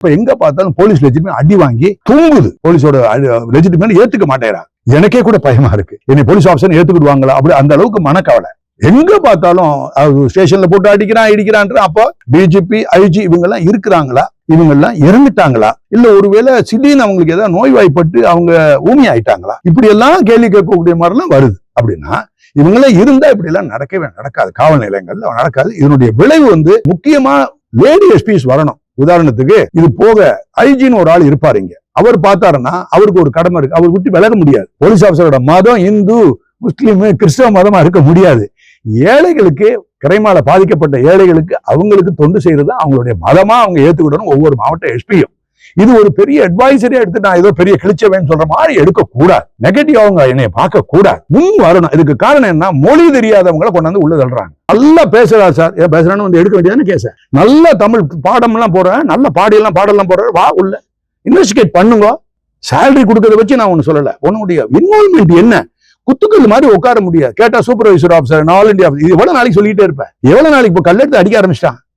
இப்ப எங்க பார்த்தாலும் போலீஸ் லெஜிட்மே அடி வாங்கி தூங்குது. போலீஸோட லெஜிட்மே ஏத்துக்க மாட்டேறா. எனக்கே கூட பயமா இருக்கு, என்னை போலீஸ் ஆஃபீஸர் ஏத்துக்கிடுவாங்களா அப்படி, அந்த அளவுக்கு மனக்கவலை. எங்க பார்த்தாலும் ஸ்டேஷன்ல போட்டு அடிக்கிறான் இடிக்கிறான். அப்போ டிஜிபி ஐஜி இவங்க எல்லாம் இருக்கிறாங்களா? இவங்க எல்லாம் இறந்துட்டாங்களா? இல்ல ஒருவேளை திடீர்னு அவங்களுக்கு ஏதாவது நோய்வாய்ப்பட்டு அவங்க ஊமி ஆயிட்டாங்களா? இப்படி எல்லாம் கேள்வி கேட்கக்கூடிய மாதிரி எல்லாம் வருது. அப்படின்னா இவங்கெல்லாம் இருந்தா இப்படி எல்லாம் நடக்கவே நடக்காது, காவல் நிலையங்கள்ல நடக்காது. இதனுடைய விளைவு முக்கியமா லேடி எஸ்பிஸ் வரணும். உதாரணத்துக்கு இது போக ஐஜின்னு ஒரு ஆள் இருப்பாரு இங்க, அவர் பார்த்தாருன்னா அவருக்கு ஒரு கடமை இருக்கு, அவர் விட்டு விலக முடியாது. போலீஸ் ஆஃபீஸரோட மதம் இந்து முஸ்லீம் கிறிஸ்தவ மதமா இருக்க முடியாது. ஏழைகளுக்கு, கிரைமால பாதிக்கப்பட்ட ஏழைகளுக்கு அவங்களுக்கு தொண்டு செய்யறது அவங்களுடைய மதமா அவங்க ஏத்துக்கிடணும் ஒவ்வொரு மாவட்ட எஸ்பியும். இது ஒரு பெரிய அட்வைசரியா எடுத்து நான் ஏதோ பெரிய கிழிச்சவேன்னு சொல்ற மாதிரி எடுக்க கூடாது. நெகட்டிவ் அவங்க என்னைய பார்க்க கூடாது, முன் வரணும். இதுக்கு காரணம் என்ன? மொழி தெரியாதவங்களை கொண்டாந்து உள்ள தள்ளுறாங்க. நல்லா பேசுறாரு சார், ஏன் பேசுறான்னு எடுக்க வேண்டியதானே கேச. நல்ல தமிழ் பாடம் எல்லாம் போடுறேன், நல்ல பாடெல்லாம் போடுறேன், வா உள்ள இன்வெஸ்டிகேட் பண்ணுங்க. சேலரி கொடுக்கறத வச்சு நான் ஒண்ணு சொல்லல, உன்னுடைய இன்வால்மெண்ட் என்ன? குத்துக்கல் மாதிரி உட்கார முடியாது. கேட்டா சூப்பர்வைசர் ஆஃபீஸர், ஆல் இந்தியா, இது எவ்வளவு நாளைக்கு சொல்லிட்டே இருப்பேன்? எவ்வளவு நாளைக்கு இப்ப கல்லெடுத்து அடிக்க ஆரம்பிச்சிட்டான்.